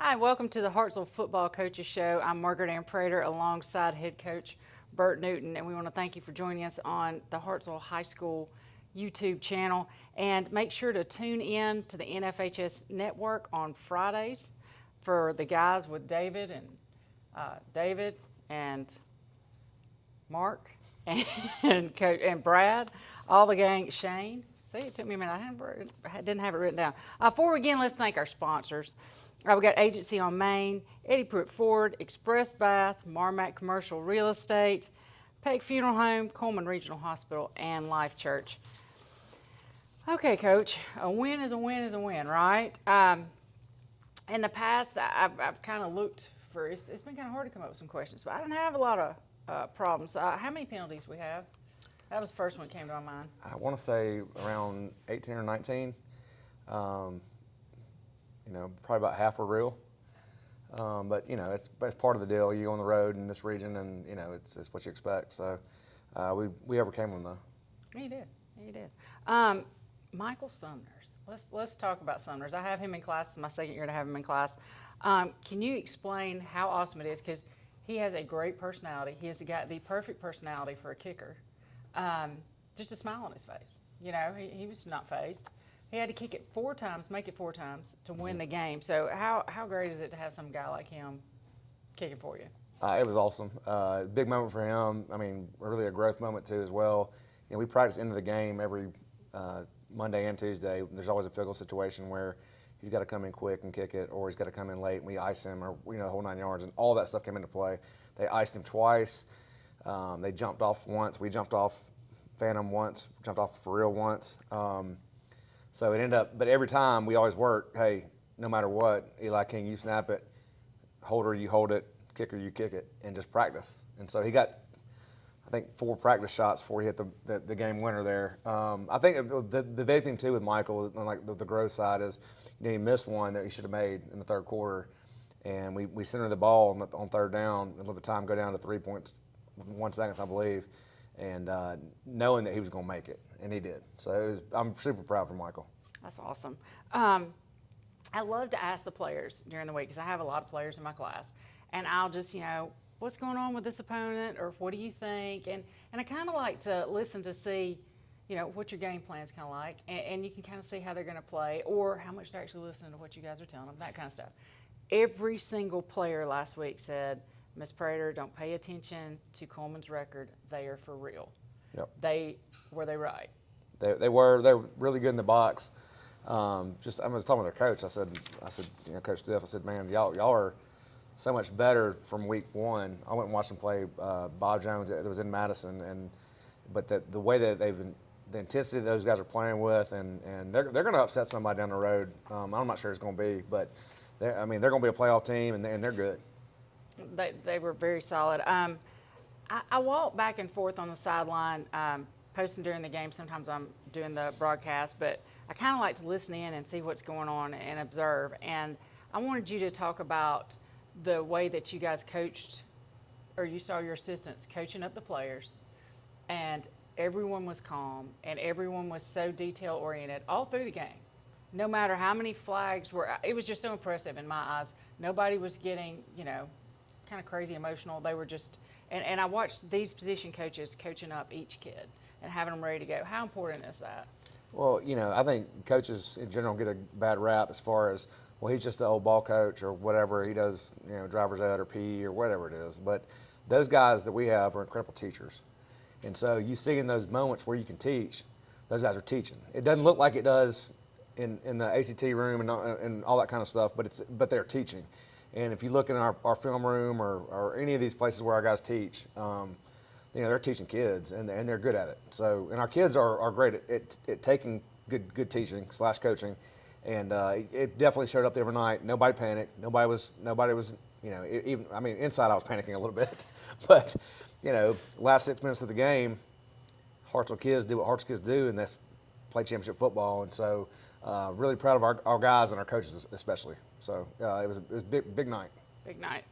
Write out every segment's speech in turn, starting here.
Hi, welcome to the Hartselle Football Coaches Show. I'm Margaret Ann Prater alongside head coach Bert Newton, and we want to thank you for joining us on the Hartselle High School YouTube channel. And make sure to tune in to the NFHS network on Fridays for the guys with David and Mark and Brad, all the gang, Shane. See, it took me a minute. I didn't have it written down. Before we begin, let's thank our sponsors. We got Agency on Main, Eddie Pruitt Ford, Express Bath, Marmac Commercial Real Estate, Peck Funeral Home, Cullman Regional Hospital, and Life Church. Okay, Coach, a win is a win is a win, right? In the past, I've kind of looked for, it's been kind of hard to come up with some questions, but I didn't have a lot of problems. How many penalties we have? That was the first one that came to my mind. I want to say around 18 or 19. Probably about half were real. But it's part of the deal. You go on the road in this region, and it's what you expect. So we overcame them though. You did. Michael Sumners. Let's talk about Sumners. I have him in class. It's my second year to have him in class. Can you explain how awesome it is? Because he has a great personality. He has the perfect personality for a kicker. Just a smile on his face. He was not fazed. He had to kick it make it four times to win the game. So how great is it to have some guy like him kicking for you? It was awesome. Big moment for him. I mean, really a growth moment too as well. We practice into the game every Monday and Tuesday. There's always a field goal situation where he's got to come in quick and kick it, or he's got to come in late and we ice him, or the whole 9 yards, and all that stuff came into play. They iced him twice. They jumped off once. We jumped off Phantom once. Jumped off for real once. So it ended up, but every time we always work, hey, no matter what, Eli King, you snap it, holder, you hold it, kicker, you kick it, and just practice. And so he got, I think, 4 practice shots before he hit the game winner there. I think the big thing too with Michael, like the growth side, is he missed one that he should have made in the third quarter, and we centered the ball on third down and let the time go down to 3.1 seconds, I believe, and knowing that he was going to make it, and he did. So I'm super proud for Michael. That's awesome. I love to ask the players during the week because I have a lot of players in my class, and I'll just, what's going on with this opponent, or what do you think? And I kind of like to listen to see, what your game plan is kind of like, and you can kind of see how they're going to play, or how much they're actually listening to what you guys are telling them, that kind of stuff. Every single player last week said, Miss Prater, don't pay attention to Cullman's record. They are for real. Yep. Were they right? They were really good in the box. I was talking with their coach. I said, Coach Stiff, I said, man, y'all are so much better from week one. I went and watched them play Bob Jones. It was in Madison, but the way that the intensity that those guys are playing with, and they're going to upset somebody down the road. I'm not sure it's going to be, but they're going to be a playoff team, and they're good. They were very solid. I walk back and forth on the sideline, posting during the game. Sometimes I'm doing the broadcast, but I kind of like to listen in and see what's going on and observe. And I wanted you to talk about the way that you guys coached, or you saw your assistants coaching up the players, and everyone was calm and everyone was so detail oriented all through the game. No matter how many flags were, it was just so impressive in my eyes. Nobody was getting, kind of crazy emotional. They were just, and I watched these position coaches coaching up each kid and having them ready to go. How important is that? Well, I think coaches in general get a bad rap as far as, well, he's just an old ball coach or whatever. He does, driver's ed or PE or whatever it is. But those guys that we have are incredible teachers. And so you see in those moments where you can teach, those guys are teaching. It doesn't look like it does in the ACT room and all that kind of stuff, but they're teaching. And if you look in our film room or any of these places where our guys teach, they're teaching kids, and they're good at it. So, and our kids are great at taking good teaching / coaching, and it definitely showed up the other night. Nobody panicked. Nobody was. Even inside I was panicking a little bit, but last 6 minutes of the game, Hartselle kids do what Hartselle kids do, and that's play championship football. And so, really proud of our guys and our coaches especially. So it was a big night. Big night.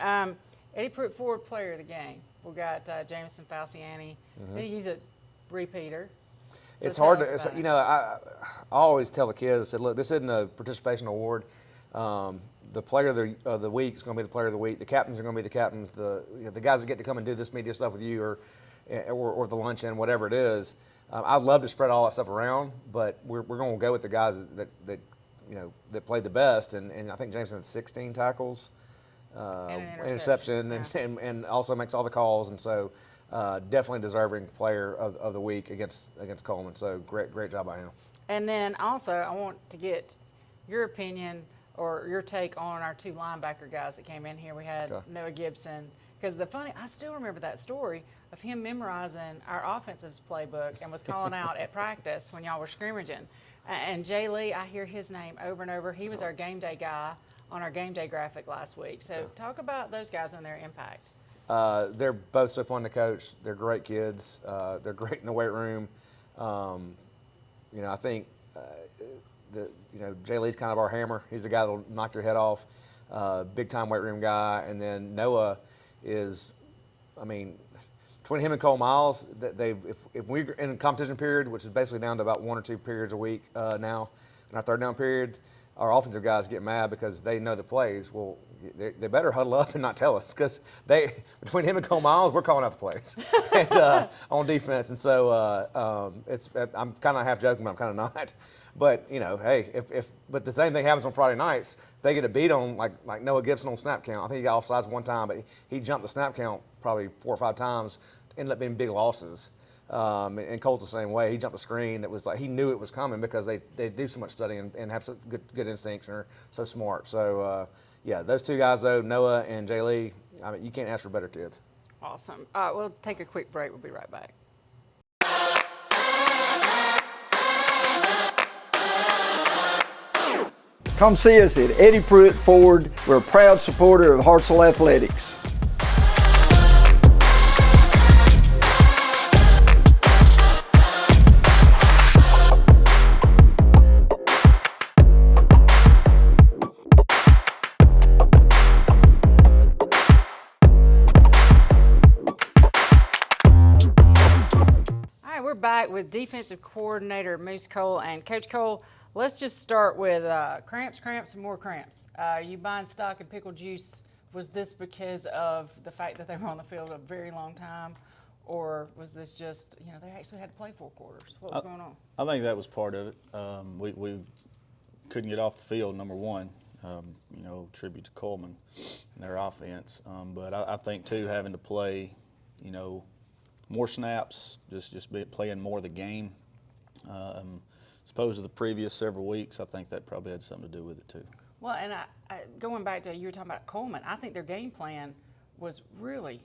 Eddie Pruitt Ford player of the game. We got Jameson Falciani. Mm-hmm. He's a repeater. So it's hard to, I always tell the kids, I said, look, this isn't a participation award. the player of the week is going to be the player of the week. The captains are going to be the captains. The guys that get to come and do this media stuff with you, or the luncheon, whatever it is. I'd love to spread all that stuff around, but we're going to go with the guys that played the best. And I think Jameson had 16 tackles, And an interception, yeah. and also makes all the calls. And so definitely deserving player of the week against Cullman. So great job by him. And then also, I want to get your opinion or your take on our 2 linebacker guys that came in here. We had Noah Gibson, because I still remember that story of him memorizing our offensive's playbook and was calling out at practice when y'all were scrimmaging. And Jay Lee, I hear his name over and over. He was our game day guy on our game day graphic last week. So talk about those guys and their impact. They're both so fun to coach. They're great kids. They're great in the weight room. I think Jay Lee's kind of our hammer. He's the guy that'll knock your head off. Big time weight room guy. And then Noah is, between him and Cole Miles, if we're in a competition period, which is basically down to about 1 or 2 periods a week now, in our third down periods, our offensive guys get mad because they know the plays. Well, they better huddle up and not tell us, because between him and Cole Miles, we're calling out the plays and, on defense. And so I'm kind of half joking, but I'm kind of not. But hey, but the same thing happens on Friday nights. They get a beat on like Noah Gibson on snap count. I think he got offsides one time, but he jumped the snap count probably 4 or 5 times. Ended up being big losses. And Colt's the same way. He jumped a screen that was like he knew it was coming because they do so much studying and have so good instincts and are so smart. So those 2 guys though, Noah and Jay Lee, you can't ask for better kids. Awesome. We'll take a quick break. We'll be right back. Come see us at Eddie Pruitt Ford. We're a proud supporter of Hartselle Athletics. All right, we're back with defensive coordinator Moose Cole. And Coach Cole, let's just start with cramps, and more cramps. You buying stock in pickle juice, was this because of the fact that they were on the field a very long time? Or was this just, they actually had to play 4 quarters? What was going on? I think that was part of it. We couldn't get off the field, number one. Tribute to Cullman and their offense. But I think, too, having to play, more snaps, just playing more of the game. As opposed to the previous several weeks, I think that probably had something to do with it too. Well, and going back to you were talking about Cullman, I think their game plan was really,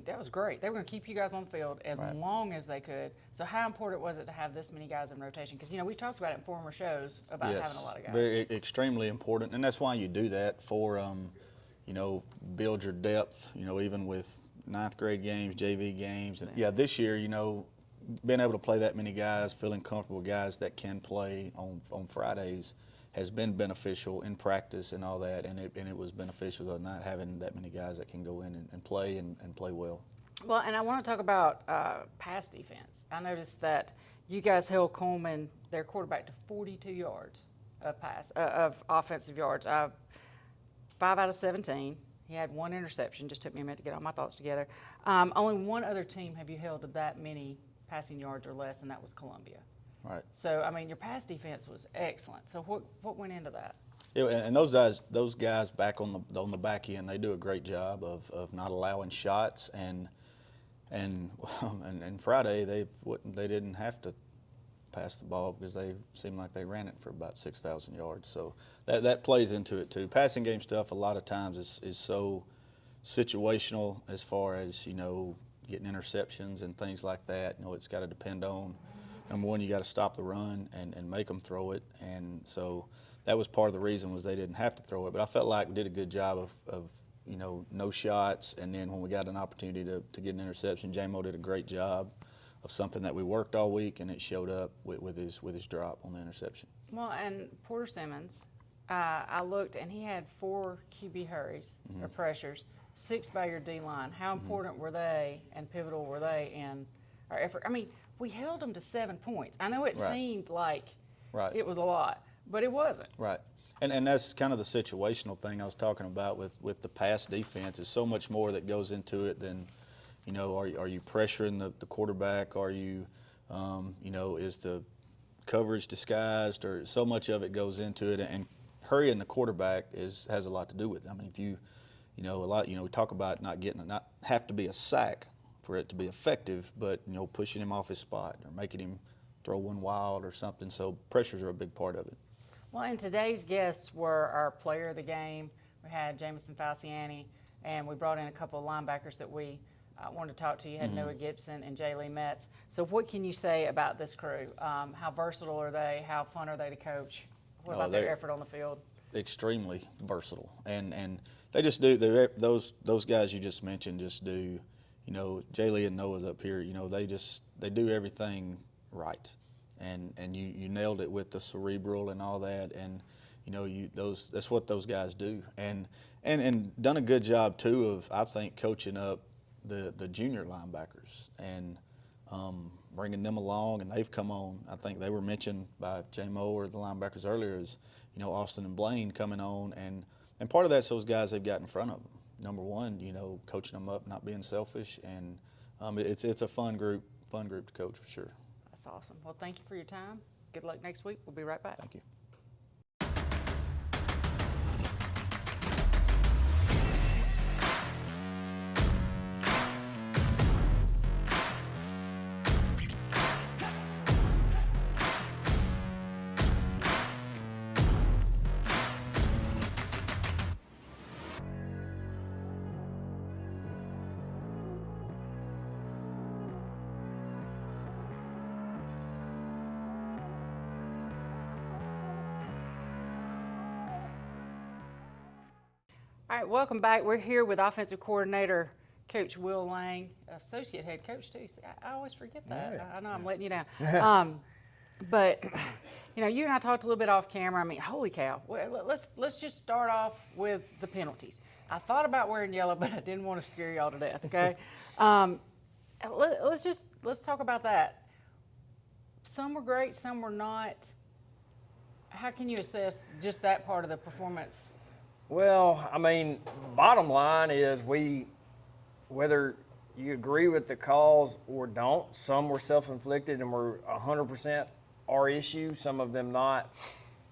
that was great. They were going to keep you guys on the field as long as they could. So how important was it to have this many guys in rotation? Because, we've talked about it in former shows about having a lot of guys. Very extremely important, and that's why you do that for, build your depth, even with 9th grade games, JV games. And this year, being able to play that many guys, feeling comfortable with guys that can play on Fridays has been beneficial in practice and all that, and it was beneficial of not having that many guys that can go in and play and play well. Well, and I want to talk about pass defense. I noticed that you guys held Cullman, their quarterback, to 42 yards of offensive yards. 5 out of 17. He had 1 interception. Just took me a minute to get all my thoughts together. Only 1 other team have you held to that many passing yards or less, and that was Columbia. Right. So, your pass defense was excellent. So what went into that? And those guys back on the back end, they do a great job of not allowing shots, and Friday they didn't have to pass the ball because they seemed like they ran it for about 6,000 yards. So that plays into it too. Passing game stuff a lot of times is so situational as far as getting interceptions and things like that. It's got to depend on, number one, you got to stop the run and make them throw it. And so that was part of the reason was they didn't have to throw it. But I felt like we did a good job of no shots. And then when we got an opportunity to get an interception, J-Mo did a great job of something that we worked all week, and it showed up with his drop on the interception. Well, and Porter Simmons, I looked, and he had 4 QB hurries or pressures, 6 by your D-line. How important were they and pivotal were they in our effort? We held them to 7 points. I know it seemed like it was a lot, but it wasn't. Right. And that's kind of the situational thing I was talking about with the pass defense. There's so much more that goes into it than, you know, are you pressuring the quarterback? Are you, you know, is the coverage disguised? Or so much of it goes into it, and hurrying the quarterback has a lot to do with it. I mean, if you know, we talk about not have to be a sack for it to be effective, but, you know, pushing him off his spot or making him throw one wild or something. So pressures are a big part of it. Well, and today's guests were our player of the game. We had Jamison Falciani, and we brought in a couple of linebackers that we wanted to talk to. You had Noah Gibson and Jay Lee Metz. So what can you say about this crew? How versatile are they? How fun are they to coach? What about their effort on the field? Extremely versatile, and they just do. Those guys you just mentioned just do. You know, Jay Lee and Noah's up here. You know, they do everything right. And you nailed it with the cerebral and all that, and you know that's what those guys do, and done a good job too of, I think, coaching up the junior linebackers and bringing them along, and they've come on. I think they were mentioned by J-Mo or the linebackers earlier, as you know, Austin and Blaine coming on, and part of that's those guys they've got in front of them. Number one, you know, coaching them up, not being selfish, and it's a fun group to coach for sure. That's awesome. Well, thank you for your time. Good luck next week. We'll be right back. Thank you. All right, welcome back. We're here with offensive coordinator Coach Will Lang, associate head coach too. See, I always forget that. Yeah. I know I'm letting you down. But you know, you and I talked a little bit off camera. I mean, holy cow! Well, let's just start off with the penalties. I thought about wearing yellow, but I didn't want to scare y'all to death. Okay, let's talk about that. Some were great, some were not. How can you assess just that part of the performance? Well, I mean, bottom line is whether you agree with the calls or don't, some were self-inflicted and were 100% our issue, some of them not.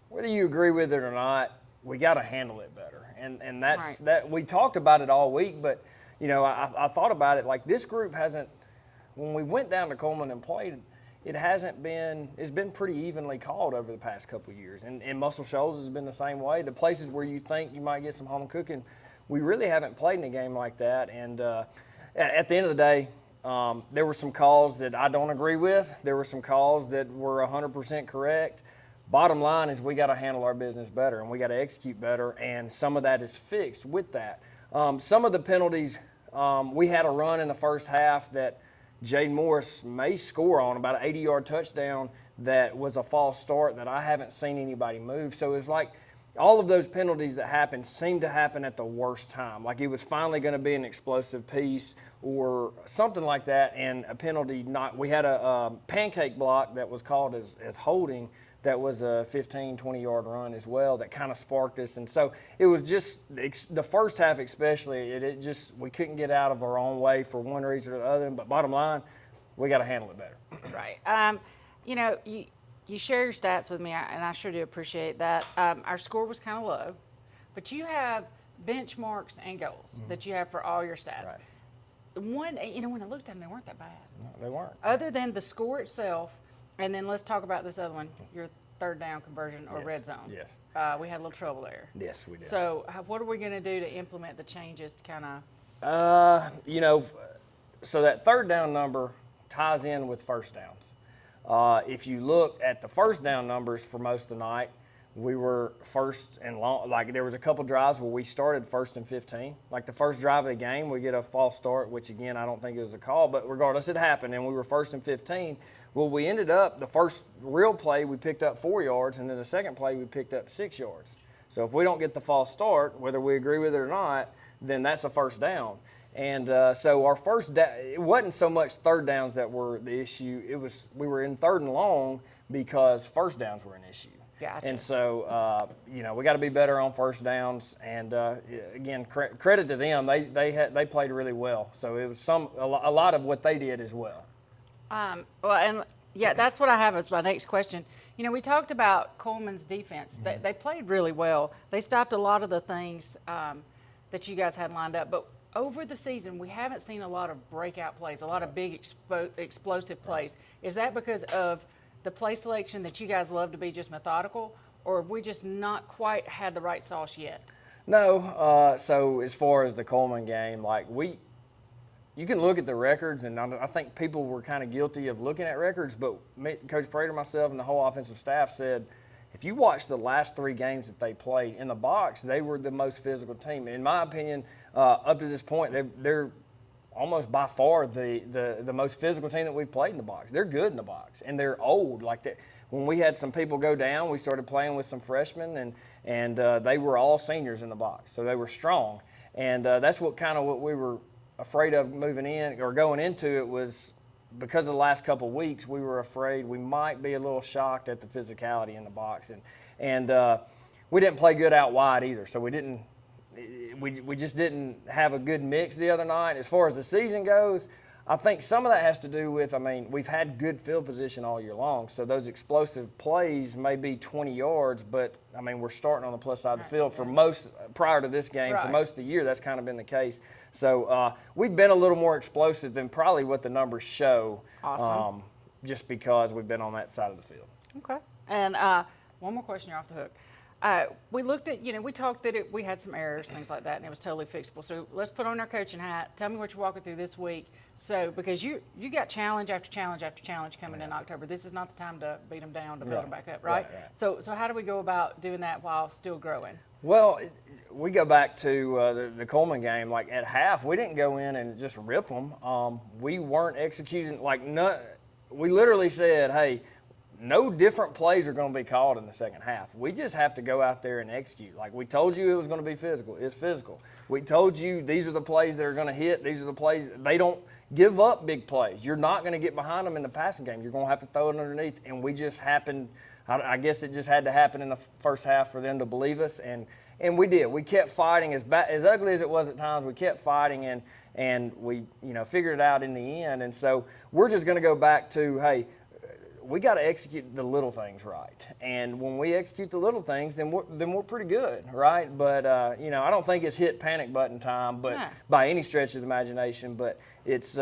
Whether you agree with it or not, we got to handle it better. And that's right. that. We talked about it all week, but, you know, I thought about it like this group hasn't, when we went down to Cullman and played, it's been pretty evenly called over the past couple of years. And Muscle Shoals has been the same way. The places where you think you might get some home cooking, we really haven't played in a game like that. And at the end of the day, there were some calls that I don't agree with. There were some calls that were 100% correct. Bottom line is we got to handle our business better and we got to execute better. And some of that is fixed with that. Some of the penalties, we had a run in the first half that Jaden Morris may score on, about an 80-yard touchdown that was a false start that I haven't seen anybody move. So it's like all of those penalties that happened seemed to happen at the worst time. Like it was finally going to be an explosive piece or something like that, and a penalty not. We had a pancake block that was called as holding. That was a 15, 20-yard run as well that kind of sparked us. And so it was just the first half especially, it just we couldn't get out of our own way for one reason or the other. But bottom line, we got to handle it better. Right. You know, you share your stats with me, and I sure do appreciate that. Our score was kind of low, but you have benchmarks and goals that you have for all your stats. Right. When I looked at them, they weren't that bad. No, they weren't. Other than the score itself, and then let's talk about this other one, your third down conversion or Yes. red zone. Yes. We had a little trouble there. Yes, we did. So what are we going to do to implement the changes to kind of? So that third down number ties in with first downs. If you look at the first down numbers for most of the night, we were first and long. Like there was a couple drives where we started 1st and 15. Like the first drive of the game, we get a false start, which again I don't think it was a call, but regardless, it happened, and we were 1st and 15. Well, we ended up the first real play we picked up 4 yards, and then the second play we picked up 6 yards. So if we don't get the false start, whether we agree with it or not, then that's a first down. And so our first down, it wasn't so much third downs that were the issue. It was we were in 3rd and long because first downs were an issue. Gotcha. And so, we got to be better on first downs. And again, credit to them. They played really well. So it was a lot of what they did as well. That's what I have as my next question. We talked about Cullman's defense. They played really well. They stopped a lot of the things that you guys had lined up. But over the season, we haven't seen a lot of breakout plays, a lot of big explosive plays. Is that because of the play selection that you guys love to be just methodical, or have we just not quite had the right sauce yet? No. So as far as the Cullman game, you can look at the records, and I think people were kind of guilty of looking at records, but Coach Prater, myself, and the whole offensive staff said, if you watch the last 3 games that they played in the box, they were the most physical team. In my opinion, up to this point, they're almost by far the most physical team that we've played in the box. They're good in the box, and they're old. When we had some people go down, we started playing with some freshmen, and they were all seniors in the box, so they were strong. And that's what we were afraid of moving in or going into it was because of the last couple of weeks, we were afraid we might be a little shocked at the physicality in the box. And we didn't play good out wide either, so we just didn't have a good mix the other night. As far as the season goes, I think some of that has to do with, we've had good field position all year long, so those explosive plays may be 20 yards, but, we're starting on the plus side of the field for prior to this game, for most of the year, that's kind of been the case. So we've been a little more explosive than probably what the numbers show, just because we've been on that side of the field. Okay. And one more question, you're off the hook. We looked at, we talked that we had some errors, things like that, and it was totally fixable. So let's put on our coaching hat. Tell me what you're walking through this week. So, because you got challenge after challenge after challenge coming in October. This is not the time to beat them down, to build them back up, right? So how do we go about doing that while still growing? Well, we go back to the Cullman game. At half, we didn't go in and just rip them. We weren't executing, we literally said, hey, no different plays are going to be called in the second half. We just have to go out there and execute. We told you it was going to be physical. It's physical. We told you these are the plays that are going to hit. These are the plays. They don't give up big plays. You're not going to get behind them in the passing game. You're going to have to throw it underneath. And we just happened, I guess it just had to happen in the first half for them to believe us. And we did. We kept fighting. As ugly as it was at times, we kept fighting, and we figured it out in the end. And so we're just going to go back to, hey, we got to execute the little things right. And when we execute the little things, then we're pretty good, right? But, I don't think it's hit panic button time by any stretch of the imagination. But it's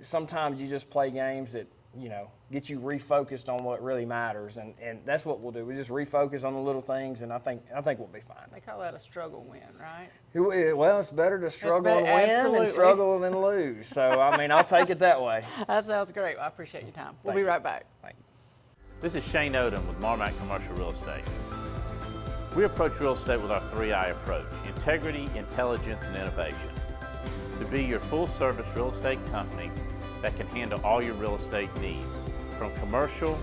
sometimes you just play games that, get you refocused on what really matters. And that's what we'll do. We just refocus on the little things, and I think we'll be fine. They call that a struggle win, right? Well, it's better to struggle and win than struggle and lose. So, I'll take it that way. That sounds great. I appreciate your time. We'll be right back. Thank you. This is Shane Odom with Marmac Commercial Real Estate. We approach real estate with our 3I approach: integrity, intelligence, and innovation. To be your full-service real estate company that can handle all your real estate needs, from commercial,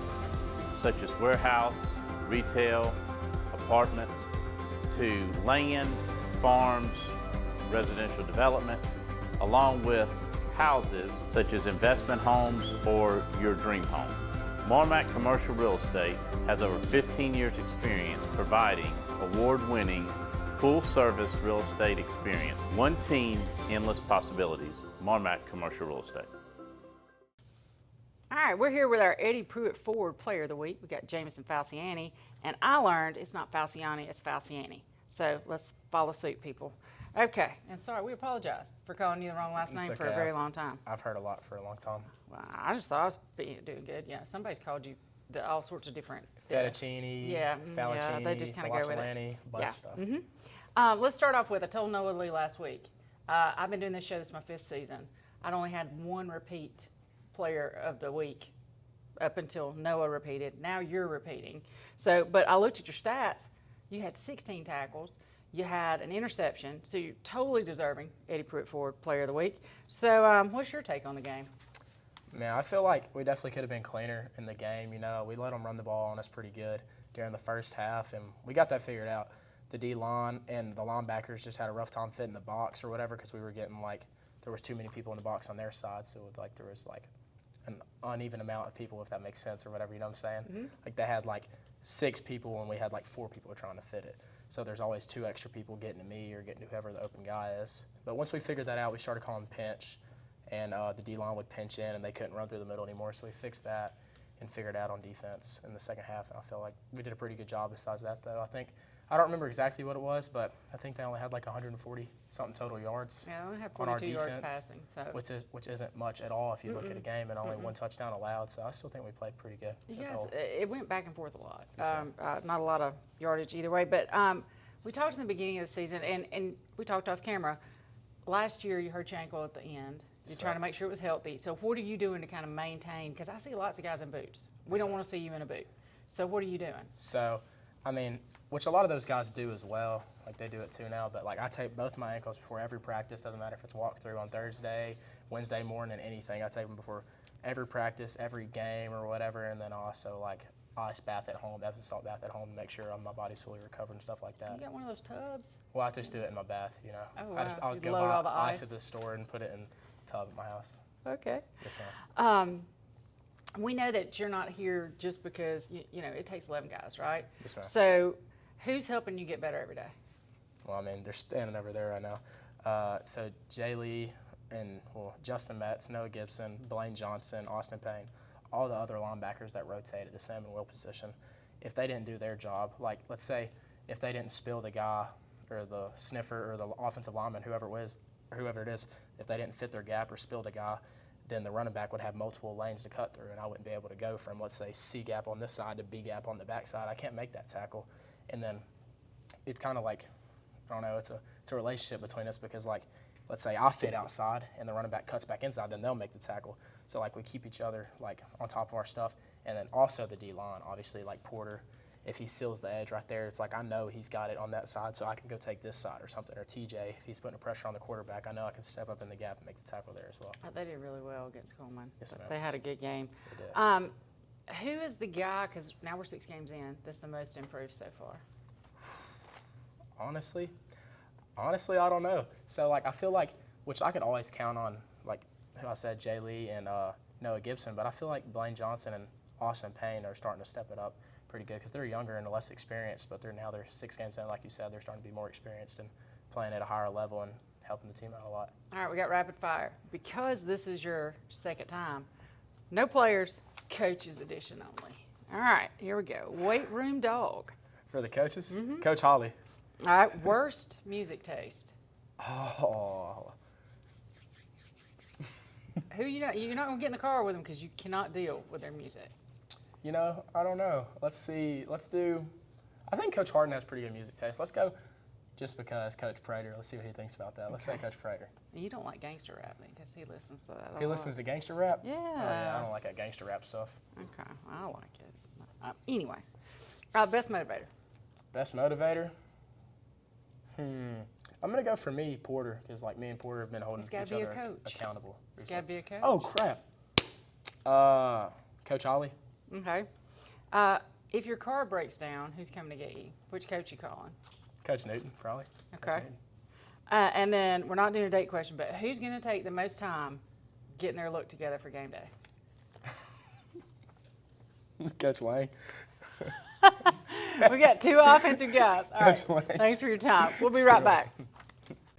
such as warehouse, retail, apartments, to land, farms, residential developments, along with houses, such as investment homes or your dream home. Marmac Commercial Real Estate has over 15 years experience providing award-winning full-service real estate experience. One team, endless possibilities. Marmac Commercial Real Estate. All right, we're here with our Eddie Pruitt Forward Player of the Week. We got Jamison Falciani, and I learned it's not Falciani, it's Falciani. So let's follow suit, people. Okay, and sorry, we apologize for calling you the wrong last name for a very long time. I've heard a lot for a long time. Well, I just thought I was doing good. Yeah, somebody's called you all sorts of different. Fettuccine, Falciani, they just kind of go with it. a bunch of stuff. Let's start off with, I told Noah Lee last week, I've been doing this show, this is my 5th season. I'd only had one repeat player of the week up until Noah repeated. Now you're repeating. So, but I looked at your stats. You had 16 tackles. You had an interception. So you're totally deserving Eddie Pruitt Forward Player of the Week. So what's your take on the game? Man, I feel like we definitely could have been cleaner in the game. We let them run the ball on us pretty good during the first half, and we got that figured out. The D-line and the linebackers just had a rough time fitting the box or whatever because we were getting there was too many people in the box on their side, so there was an uneven amount of people, if that makes sense or whatever, you know what I'm saying? They had 6 people and we had like 4 people trying to fit it. So there's always 2 extra people getting to me or getting to whoever the open guy is. But once we figured that out, we started calling pinch, and the D-line would pinch in and they couldn't run through the middle anymore. So we fixed that and figured out on defense in the second half. And I feel like we did a pretty good job besides that, though. I don't remember exactly what it was, but I think they only had like 140-something total yards. Yeah, we have on our 42 yards defense, passing. So. which isn't much at all if you look at a game, and only 1 touchdown allowed. So I still think we played pretty good. You as a guys, whole. it went back and forth a lot. Yes, Not a lot of yardage either way. But we talked in the beginning of the season, and we talked off camera. Last year, you hurt your ankle at the end. You're trying to make sure it was healthy. So what are you doing to kind of maintain? Because I see lots of guys in boots. We don't want to see you in a boot. So what are you doing? So, I mean, which a lot of those guys do as well. Like, they do it too now. But, like, I tape both my ankles before every practice. Doesn't matter if it's walkthrough on Thursday, Wednesday morning, anything. I tape them before every practice, every game or whatever. And then also, like, ice bath at home, Epsom salt bath at home to make sure my body's fully recovered and stuff like that. You got one of those tubs? Well, I just do it in my bath, you know. Oh, I just, wow. I'll You go load buy all the ice ice? at the store and put it in the tub at my house. Okay. Yes, ma'am. We know that you're not here just because, you know, it takes 11 guys, right? Yes, ma'am. So who's helping you get better every day? Well, I mean, they're standing over there right now. So Jay Lee and, well, Justin Metz, Noah Gibson, Blaine Johnson, Austin Payne, all the other linebackers that rotate at the Sam and Will position, if they didn't do their job, like, let's say if they didn't spill the guy or the sniffer or the offensive lineman, whoever it is, if they didn't fit their gap or spill the guy, then the running back would have multiple lanes to cut through, and I wouldn't be able to go from, let's say, C gap on this side to B gap on the back side. I can't make that tackle. And then it's kind of like, I don't know, it's a relationship between us because, like, let's say I fit outside and the running back cuts back inside, then they'll make the tackle. So, like, we keep each other, like, on top of our stuff. And then also the D-line, obviously, like Porter, if he seals the edge right there, it's like I know he's got it on that side, so I can go take this side or something. Or TJ, if he's putting a pressure on the quarterback, I know I can step up in the gap and make the tackle there as well. They did really well against Cullman. Yes, ma'am. They had a good game. They did. Who is the guy, because now we're 6 games in, that's the most improved so far? Honestly, I don't know. So, like, I feel like, which I could always count on, like, who I said, Jay Lee and Noah Gibson, but I feel like Blaine Johnson and Austin Payne are starting to step it up pretty good because they're younger and less experienced, but they're 6 games in, like you said, they're starting to be more experienced and playing at a higher level and helping the team out a lot. All right, we got rapid fire. Because this is your second time, no players, coaches edition only. All right, here we go. Weight room dog. For the coaches, Coach Holly. All right, worst music taste. Oh, Who you're not gonna get in the car with them because you cannot deal with their music. you know, I don't know. Let's see. Let's do. I think Coach Harden has pretty good music taste. Let's go. Just because Coach Prater. Let's see what he thinks about that. Let's say Coach Prater. You don't like gangster rap because he listens to that. He listens to gangster rap. Yeah. Oh, yeah. I don't like that gangster rap stuff. Okay, I like it. Anyway, best motivator. Best motivator. I'm gonna go for me, Porter, because like me and Porter have been holding He's gotta each be a other coach. accountable. It's got to be a coach. Oh crap. Coach Holly. Okay. If your car breaks down, who's coming to get you? Which coach you calling? Coach Newton, probably. Coach Okay. Newton. And then we're not doing a date question, but who's going to take the most time getting their look together for game day? Coach Lang. We got 2 offensive guys. All right. Coach Lang. Thanks for your time. We'll be right back.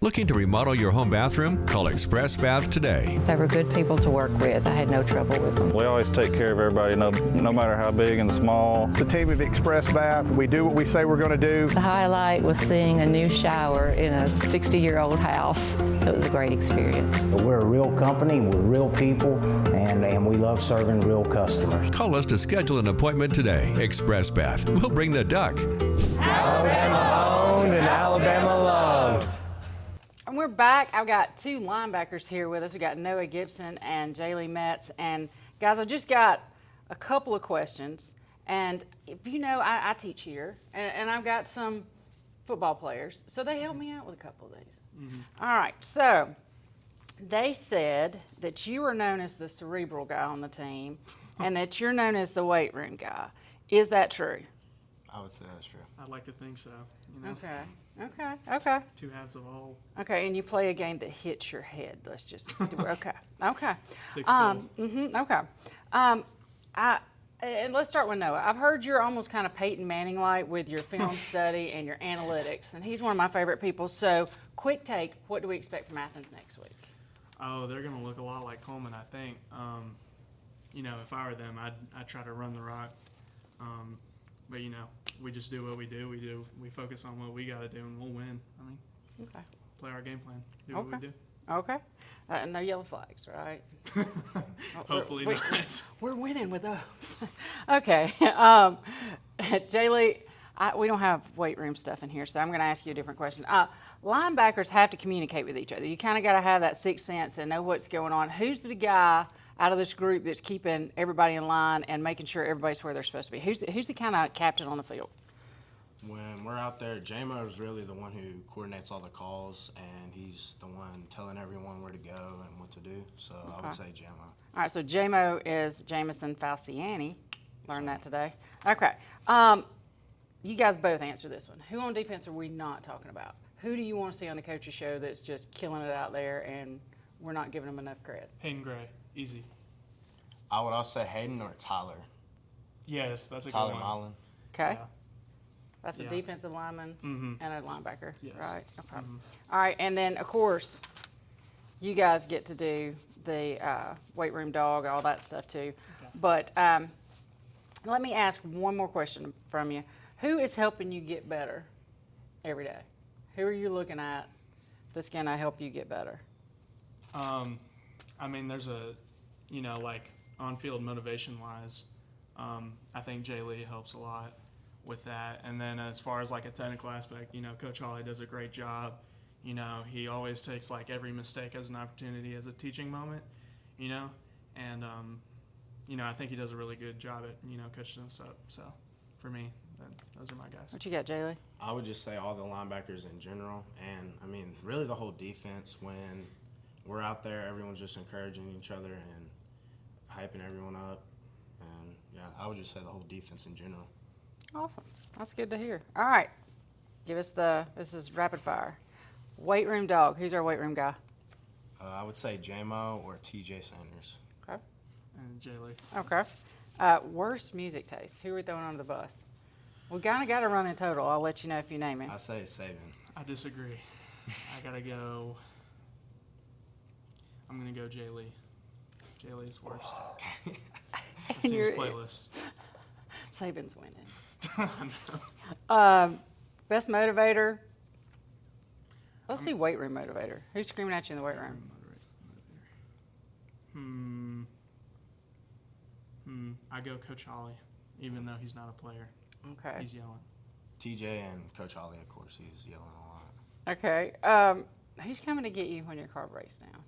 Looking to remodel your home bathroom? Call Express Bath today. They were good people to work with. I had no trouble with them. We always take care of everybody, no matter how big and small. The team at Express Bath, we do what we say we're going to do. The highlight was seeing a new shower in a 60-year-old house. It was a great experience. We're a real company, we're real people, and we love serving real customers. Call us to schedule an appointment today. Express Bath. We'll bring the duck. Alabama owned and Alabama loved. And we're back. I've got 2 linebackers here with us. We got Noah Gibson and Jaylee Metz. And guys, I just got a couple of questions. And if you know, I teach here, and I've got some football players, so they help me out with a couple of these. All right, so they said that you were known as the cerebral guy on the team, and that you're known as the weight room guy. Is that true? I would say that's true. I'd like to think so. You know, Okay. 2 halves of a whole. Okay, and you play a game that hits your head. Let's just okay. Thick skull. Okay. And let's start with Noah. I've heard you're almost kind of Peyton Manning-like with your film study and your analytics, and he's one of my favorite people. So, quick take, what do we expect from Athens next week? Oh, they're going to look a lot like Cullman, I think. You know, if I were them, I'd try to run the rock. But, you know, we just do what we do. We focus on what we got to do, and we'll win. I mean, Okay. play our game plan, do what we do. Okay. No yellow flags, right? Hopefully not. We're winning with those. Okay. Jaylee, we don't have weight room stuff in here, so I'm going to ask you a different question. Linebackers have to communicate with each other. You kind of got to have that sixth sense and know what's going on. Who's the guy out of this group that's keeping everybody in line and making sure everybody's where they're supposed to be? Who's the kind of captain on the field? When we're out there, J-Mo is really the one who coordinates all the calls, and he's the one telling everyone where to go and what to do. So I would say J-Mo. All right, so J-Mo is Jamison Falciani. Learned that today. Okay. You guys both answer this one. Who on defense are we not talking about? Who do you want to see on the coach's show that's just killing it out there and we're not giving them enough credit? Hayden Gray, easy. I would also say Hayden or Tyler. Yes, that's a Tyler good one. Mullen. Okay. Yeah. That's a defensive lineman and a linebacker. Yes. Right. Okay. All right, and then of course, you guys get to do the weight room dog, all that stuff too. Okay. But let me ask one more question from you. Who is helping you get better every day? Who are you looking at that's going to help you get better? I mean, there's like on-field motivation-wise, I think Jay Lee helps a lot with that. And then as far as like a technical aspect, Coach Hawley does a great job. He always takes like every mistake as an opportunity, as a teaching moment, and I think he does a really good job at, coaching us up. So for me, those are my guys. What you got, Jaylee? I would just say all the linebackers in general, and I mean, really the whole defense. When we're out there, everyone's just encouraging each other and hyping everyone up. And yeah, I would just say the whole defense in general. Awesome. That's good to hear. All right. This is rapid fire. Weight room dog. Who's our weight room guy? I would say J-Mo or TJ Sanders. Okay. And Jay Lee. Okay. Worst music taste. Who are we throwing under the bus? We kind of got to run in total. I'll let you know if you name him. I say Saban. I disagree. I got to go. I'm going to go Jay Lee. Jay Lee's worst. I've seen his playlist. Saban's winning. Best motivator. Let's do weight room motivator. Who's screaming at you in the weight room? I go Coach Hawley, even though he's not a player. Okay. He's yelling. TJ and Coach Hawley, of course, he's yelling a lot. Okay. Who's coming to get you when your car breaks down?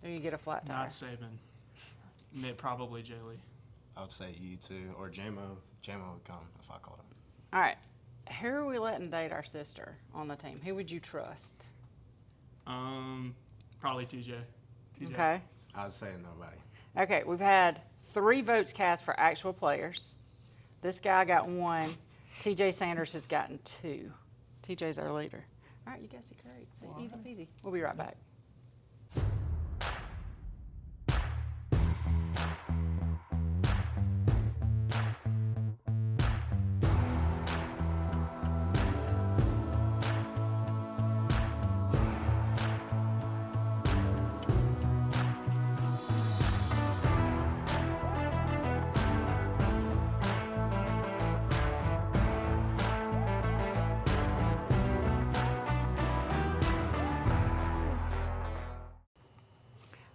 Or you get a flat tire? Not Saban. Probably Jay Lee. I would say you too, or J-Mo. J-Mo would come if I called him. All right. Who are we letting date our sister on the team? Who would you trust? Probably TJ. Okay. I'd say nobody. Okay, we've had 3 votes cast for actual players. This guy got 1. TJ Sanders has gotten 2. TJ's our leader. All right, you guys did great. So easy peasy. We'll be right back.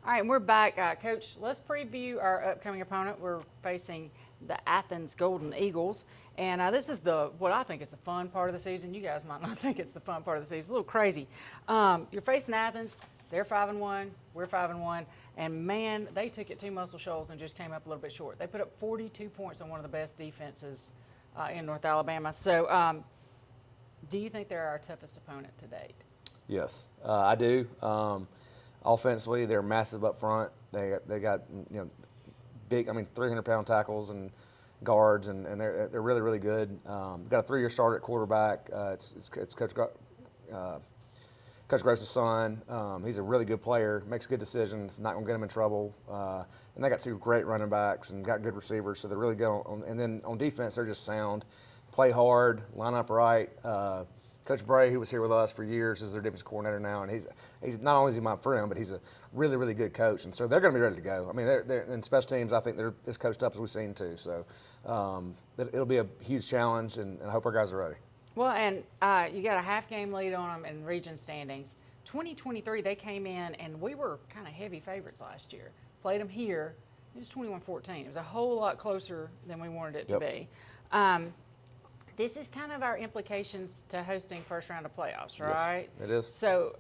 All right, we're back. Coach, let's preview our upcoming opponent. We're facing the Athens Golden Eagles. And this is what I think is the fun part of the season. You guys might not think it's the fun part of the season. It's a little crazy. You're facing Athens. They're 5-1. We're 5-1. And, man, they took it to Muscle Shoals and just came up a little bit short. They put up 42 points on one of the best defenses in North Alabama. So do you think they're our toughest opponent to date? Yes, I do. Offensively, they're massive up front. They got big. 300-pound tackles and guards, and they're really, really good. Got a 3-year starter at quarterback. It's Coach Coach Gross's son. He's a really good player, makes good decisions, not going to get him in trouble. And they got 2 great running backs and got good receivers, so they're really good and then on defense, they're just sound. Play hard, line up right. Coach Bray, who was here with us for years, is their defense coordinator now, and he's not only is he my friend, but he's a really, really good coach, and so they're going to be ready to go. I mean, they're in special teams. I think they're as coached up as we've seen too. So it'll be a huge challenge, and I hope our guys are ready. Well, and you got a half game lead on them in region standings. 2023, they came in, and we were kind of heavy favorites last year. Played them here. It was 21-14. It was a whole lot closer than we wanted it to be. This is kind of our implications to hosting first round of playoffs, right? Yes, it is. So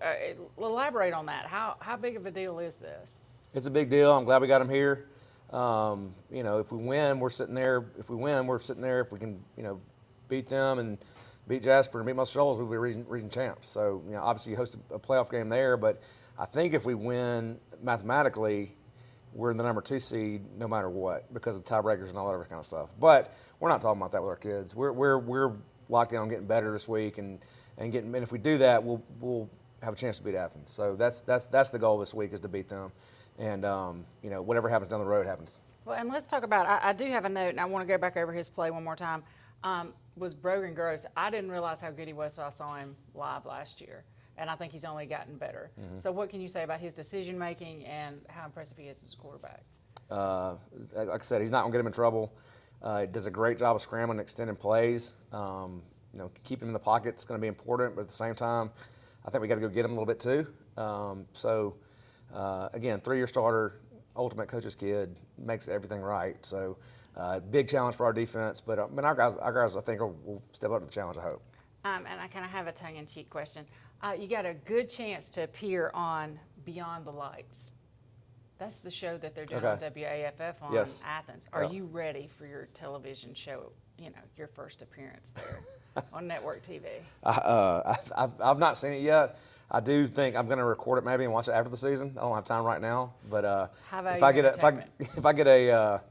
elaborate on that. How big of a deal is this? It's a big deal. I'm glad we got them here. You know, if we win, we're sitting there. If we win, we're sitting there. If we can, you know, beat them and beat Jasper and beat Muscle Shoals, we'll be region champs. So, you know, obviously you host a playoff game there, but I think if we win mathematically, we're in the number 2 seed no matter what because of tiebreakers and all that other kind of stuff. But we're not talking about that with our kids. We're locked in on getting better this week and if we do that, we'll have a chance to beat Athens. So that's the goal this week is to beat them. And you know, whatever happens down the road happens. Well, and let's talk about, I do have a note, and I want to go back over his play one more time, was Brogan Gross. I didn't realize how good he was, so I saw him live last year, and I think he's only gotten better. So what can you say about his decision-making and how impressive he is as a quarterback? Like I said, he's not going to get him in trouble. He does a great job of scrambling and extending plays. You know, keeping him in the pocket is going to be important, but at the same time, I think we got to go get him a little bit too. Again, 3-year starter, ultimate coach's kid, makes everything right. So, big challenge for our defense, but our guys, I think, will step up to the challenge, I hope. And I kind of have a tongue-in-cheek question. You got a good chance to appear on Beyond the Lights. That's the show that they're doing on WAFF on Athens. Are you ready for your television show, you know, your first appearance there on network TV? I've not seen it yet. I do think I'm going to record it maybe and watch it after the season. I don't have time right now, but if I get a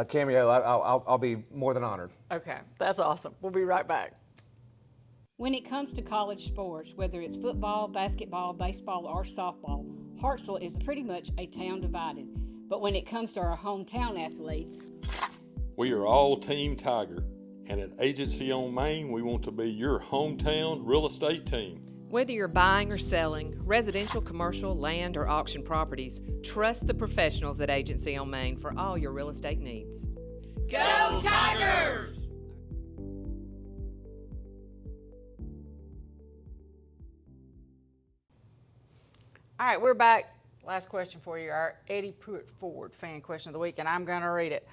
cameo, I'll be more than honored. Okay, that's awesome. We'll be right back. When it comes to college sports, whether it's football, basketball, baseball, or softball, Hartselle is pretty much a town divided. But when it comes to our hometown athletes, we are all Team Tiger, and at Agency on Main, we want to be your hometown real estate team. Whether you're buying or selling, residential, commercial, land, or auction properties, trust the professionals at Agency on Main for all your real estate needs. Go Tigers! All right, we're back. Last question for you, our Eddie Pruitt Ford fan question of the week, and I'm going to read it.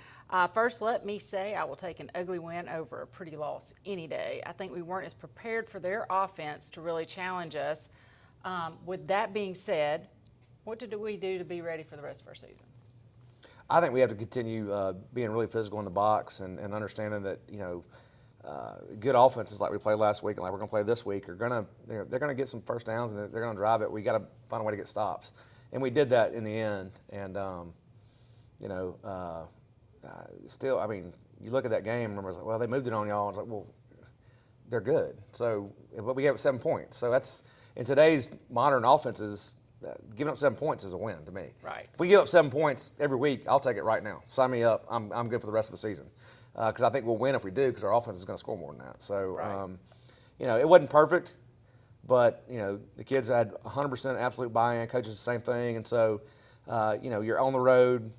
First, let me say I will take an ugly win over a pretty loss any day. I think we weren't as prepared for their offense to really challenge us. With that being said, what did we do to be ready for the rest of our season? I think we have to continue being really physical in the box and understanding that, you know, good offenses like we played last week and like we're going to play this week they're going to get some first downs and they're going to drive it. We got to find a way to get stops, and we did that in the end. And you know, still, I mean, you look at that game and everyone's like, well, they moved it on y'all. It's like, well, they're good. So, but we gave it 7 points. So that's in today's modern offenses. Giving up 7 points is a win to me. Right. If we give up 7 points every week, I'll take it right now. Sign me up. I'm good for the rest of the season. Because I think we'll win if we do, because our offense is going to score more than that. So, you know, it wasn't perfect, but, you know, the kids had 100% absolute buy-in, coaches the same thing. And so, you know, you're on the road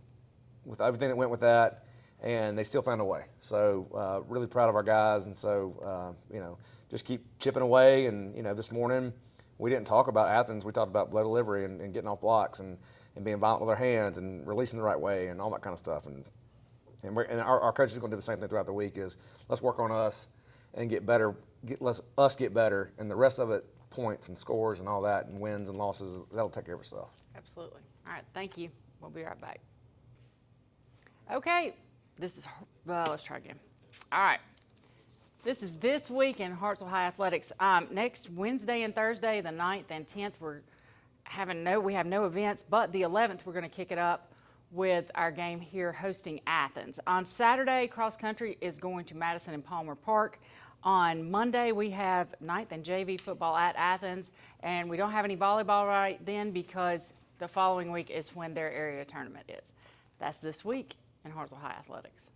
with everything that went with that, and they still found a way. So, really proud of our guys. And so, you know, just keep chipping away. And, you know, this morning we didn't talk about Athens. We talked about blow delivery and getting off blocks and being violent with our hands and releasing the right way and all that kind of stuff. And our coach is going to do the same thing throughout the week is let's work on us and get better, let us get better, and the rest of it, points and scores and all that and wins and losses, that'll take care of itself. Absolutely. All right, thank you. We'll be right back. Okay, let's try again. All right, this is This Week in Hartselle High Athletics. Next Wednesday and Thursday, the 9th and 10th, we have no events, but the 11th we're going to kick it up with our game here hosting Athens. On Saturday, cross country is going to Madison and Palmer Park. On Monday, we have 9th and JV football at Athens, and we don't have any volleyball right then because the following week is when their area tournament is. That's this week in Hartselle High Athletics.